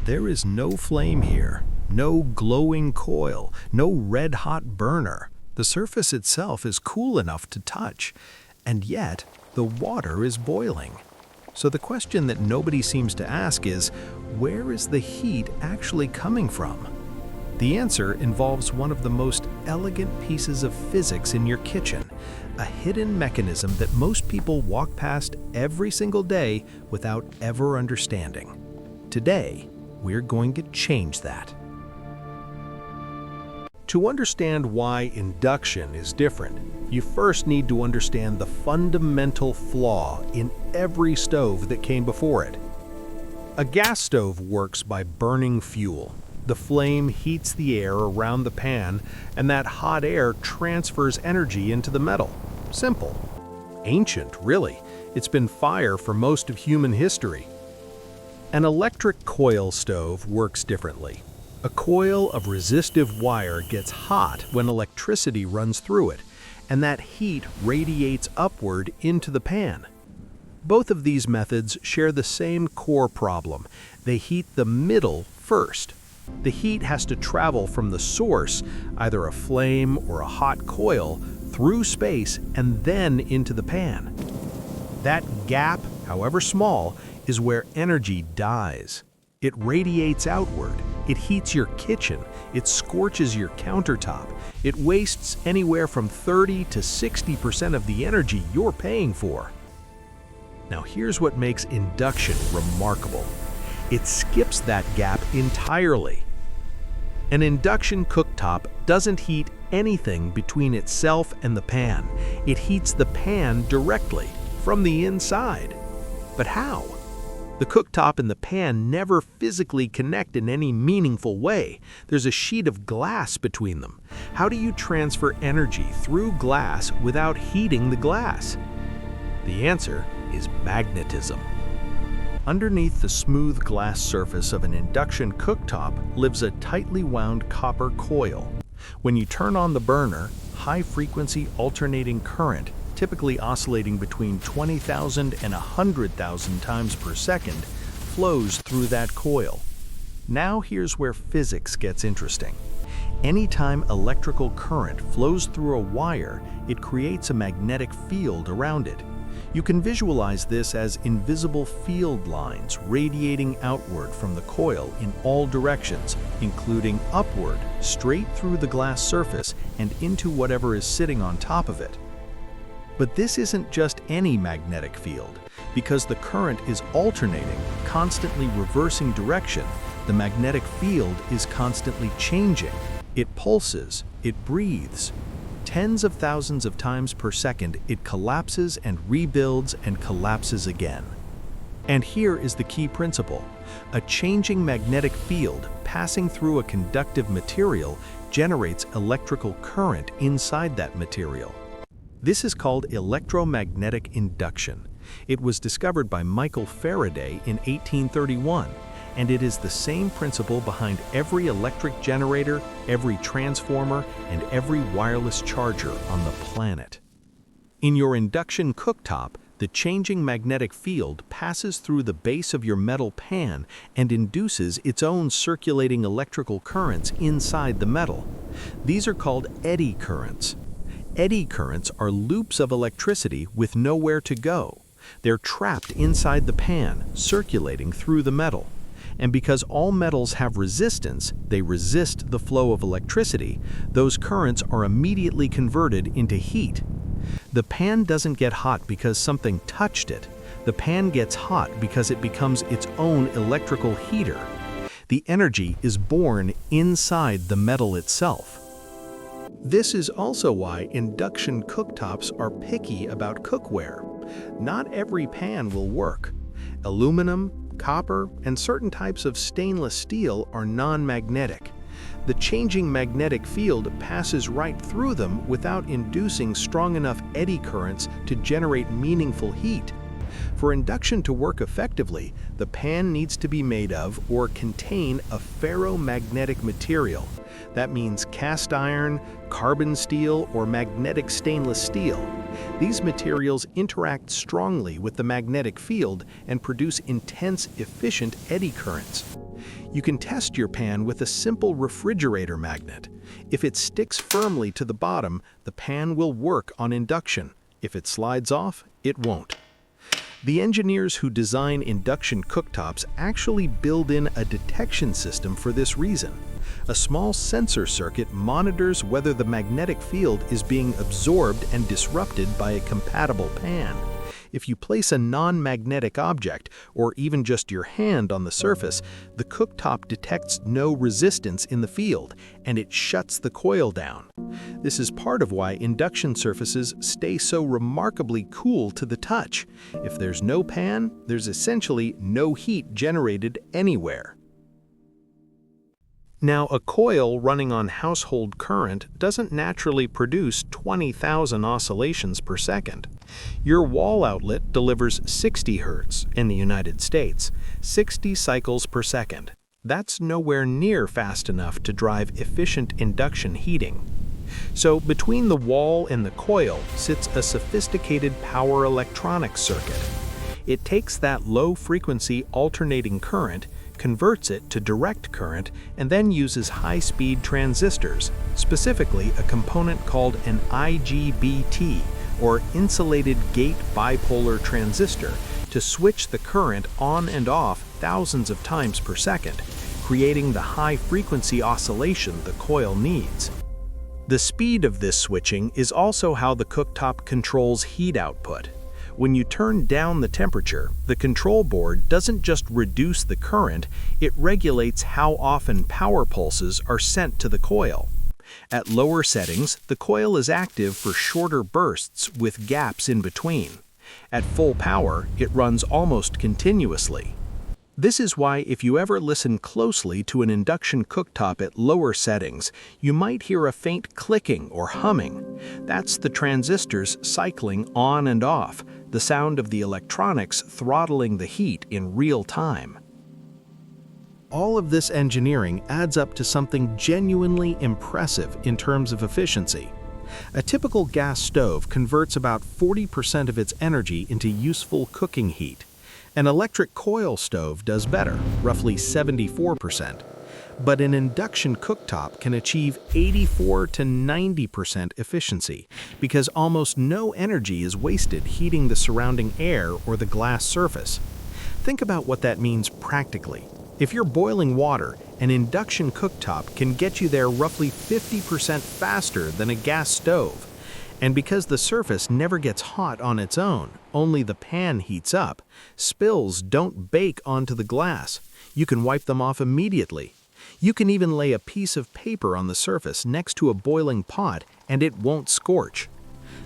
There is no flame here, no glowing coil, no red-hot burner. The surface itself is cool enough to touch, and yet the water is boiling. So the question that nobody seems to ask is, where is the heat actually coming from? The answer involves one of the most elegant pieces of physics in your kitchen, a hidden mechanism that most people walk past every single day without ever understanding. Today, we're going to change that. To understand why induction is different, you first need to understand the fundamental flaw in every stove that came before it. A gas stove works by burning fuel. The flame heats the air around the pan, and that hot air transfers energy into the metal. Simple. Ancient, really. It's been fire for most of human history. An electric coil stove works differently. A coil of resistive wire gets hot when electricity runs through it, and that heat radiates upward into the pan. Both of these methods share the same core problem. They heat the middle first. The heat has to travel from the source, either a flame or a hot coil, through space and then into the pan. That gap, however small, is where energy dies. It radiates outward. It heats your kitchen. It scorches your countertop. It wastes anywhere from 30 to 60% of the energy you're paying for. Now here's what makes induction remarkable. It skips that gap entirely. An induction cooktop doesn't heat anything between itself and the pan. It heats the pan directly, from the inside. But how? The cooktop and the pan never physically connect in any meaningful way. There's a sheet of glass between them. How do you transfer energy through glass without heating the glass? The answer is magnetism. Underneath the smooth glass surface of an induction cooktop lives a tightly wound copper coil. When you turn on the burner, high-frequency alternating current, typically oscillating between 20,000 and 100,000 times per second, flows through that coil. Now here's where physics gets interesting. Anytime electrical current flows through a wire, it creates a magnetic field around it. You can visualize this as invisible field lines radiating outward from the coil in all directions, including upward, straight through the glass surface and into whatever is sitting on top of it. But this isn't just any magnetic field. Because the current is alternating, constantly reversing direction, the magnetic field is constantly changing. It pulses, it breathes. Tens of thousands of times per second, it collapses and rebuilds and collapses again. And here is the key principle. A changing magnetic field passing through a conductive material generates electrical current inside that material. This is called electromagnetic induction. It was discovered by Michael Faraday in 1831, and it is the same principle behind every electric generator, every transformer, and every wireless charger on the planet. In your induction cooktop, the changing magnetic field passes through the base of your metal pan and induces its own circulating electrical currents inside the metal. These are called eddy currents. Eddy currents are loops of electricity with nowhere to go. They're trapped inside the pan, circulating through the metal. And because all metals have resistance, they resist the flow of electricity, those currents are immediately converted into heat. The pan doesn't get hot because something touched it. The pan gets hot because it becomes its own electrical heater. The energy is born inside the metal itself. This is also why induction cooktops are picky about cookware. Not every pan will work. Aluminum, copper, and certain types of stainless steel are non-magnetic. The changing magnetic field passes right through them without inducing strong enough eddy currents to generate meaningful heat. For induction to work effectively, the pan needs to be made of or contain a ferromagnetic material. That means cast iron, carbon steel, or magnetic stainless steel. These materials interact strongly with the magnetic field and produce intense, efficient eddy currents. You can test your pan with a simple refrigerator magnet. If it sticks firmly to the bottom, the pan will work on induction. If it slides off, it won't. The engineers who design induction cooktops actually build in a detection system for this reason. A small sensor circuit monitors whether the magnetic field is being absorbed and disrupted by a compatible pan. If you place a non-magnetic object, or even just your hand on the surface, the cooktop detects no resistance in the field, and it shuts the coil down. This is part of why induction surfaces stay so remarkably cool to the touch. If there's no pan, there's essentially no heat generated anywhere. Now, a coil running on household current doesn't naturally produce 20,000 oscillations per second. Your wall outlet delivers 60 Hz in the United States, 60 cycles per second. That's nowhere near fast enough to drive efficient induction heating. So between the wall and the coil sits a sophisticated power electronics circuit. It takes that low-frequency alternating current, converts it to direct current, and then uses high-speed transistors, specifically a component called an IGBT, or insulated gate bipolar transistor, to switch the current on and off thousands of times per second, creating the high-frequency oscillation the coil needs. The speed of this switching is also how the cooktop controls heat output. When you turn down the temperature, the control board doesn't just reduce the current, it regulates how often power pulses are sent to the coil. At lower settings, the coil is active for shorter bursts with gaps in between. At full power, it runs almost continuously. This is why if you ever listen closely to an induction cooktop at lower settings, you might hear a faint clicking or humming. That's the transistors cycling on and off, the sound of the electronics throttling the heat in real time. All of this engineering adds up to something genuinely impressive in terms of efficiency. A typical gas stove converts about 40% of its energy into useful cooking heat. An electric coil stove does better, roughly 74%. But an induction cooktop can achieve 84 to 90% efficiency because almost no energy is wasted heating the surrounding air or the glass surface. Think about what that means practically. If you're boiling water, an induction cooktop can get you there roughly 50% faster than a gas stove. And because the surface never gets hot on its own, only the pan heats up, spills don't bake onto the glass. You can wipe them off immediately. You can even lay a piece of paper on the surface next to a boiling pot and it won't scorch.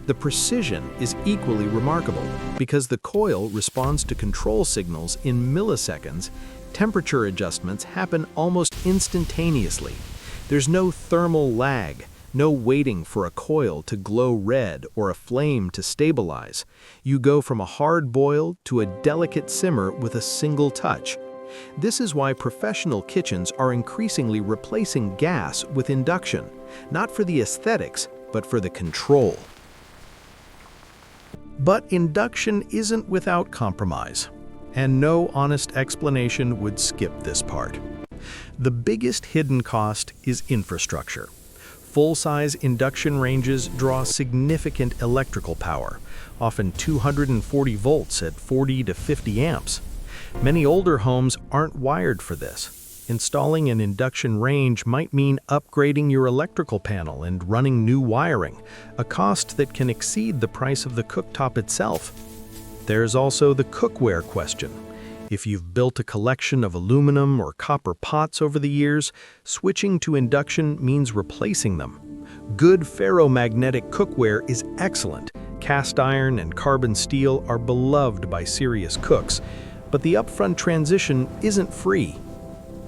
The precision is equally remarkable because the coil responds to control signals in milliseconds. Temperature adjustments happen almost instantaneously. There's no thermal lag. No waiting for a coil to glow red or a flame to stabilize. You go from a hard boil to a delicate simmer with a single touch. This is why professional kitchens are increasingly replacing gas with induction, not for the aesthetics, but for the control. But induction isn't without compromise, and no honest explanation would skip this part. The biggest hidden cost is infrastructure. Full-size induction ranges draw significant electrical power, often 240 volts at 40 to 50 amps. Many older homes aren't wired for this. Installing an induction range might mean upgrading your electrical panel and running new wiring, a cost that can exceed the price of the cooktop itself. There's also the cookware question. If you've built a collection of aluminum or copper pots over the years, switching to induction means replacing them. Good ferromagnetic cookware is excellent. Cast iron and carbon steel are beloved by serious cooks, but the upfront transition isn't free.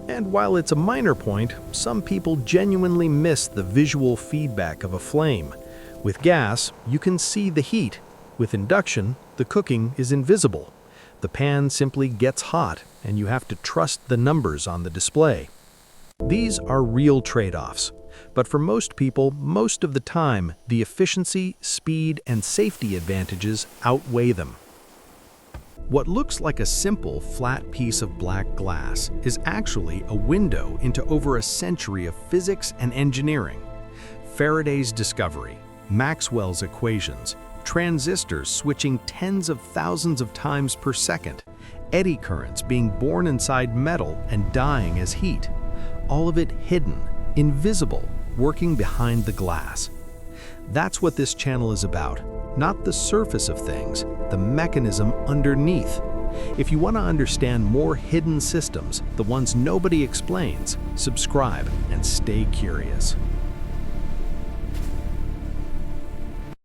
And while it's a minor point, some people genuinely miss the visual feedback of a flame. With gas, you can see the heat. With induction, the cooking is invisible. The pan simply gets hot, and you have to trust the numbers on the display. These are real trade-offs, but for most people, most of the time, the efficiency, speed, and safety advantages outweigh them. What looks like a simple, flat piece of black glass is actually a window into over a century of physics and engineering. Faraday's discovery, Maxwell's equations, transistors switching tens of thousands of times per second, eddy currents being born inside metal and dying as heat. All of it hidden, invisible, working behind the glass. That's what this channel is about. Not the surface of things, the mechanism underneath. If you want to understand more hidden systems, the ones nobody explains, subscribe and stay curious.